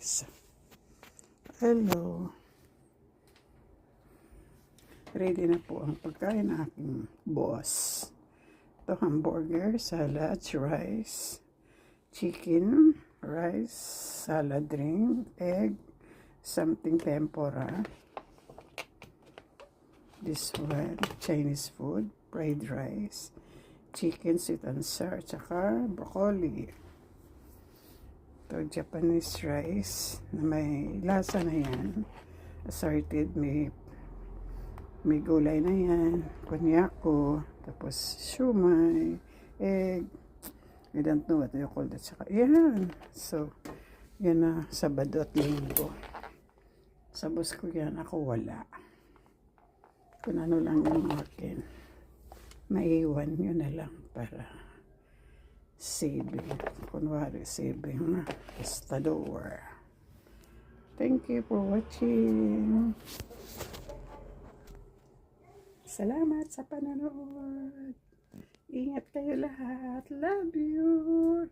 guys. Hello. Ready na po ang pagkain ng aking boss. Ito, hamburger, salad, rice, chicken, rice, salad drink, egg, something tempura. This one, Chinese food, fried rice, chicken, sweet and sour, tsaka broccoli. Ito, Japanese rice na may lasa na yan. Assorted, may gulay na yan, konyako, tapos shumai, egg, I don't know what you call that. Saka, yan. So, yan na, Sabado at Linggo. Sa boss ko yan, ako wala. Kung ano lang yung akin, maiwan yun na lang para saving. Kunwari, saving na. Estador. Thank you for watching. Salamat sa panonood. Ingat kayo lahat. Love you.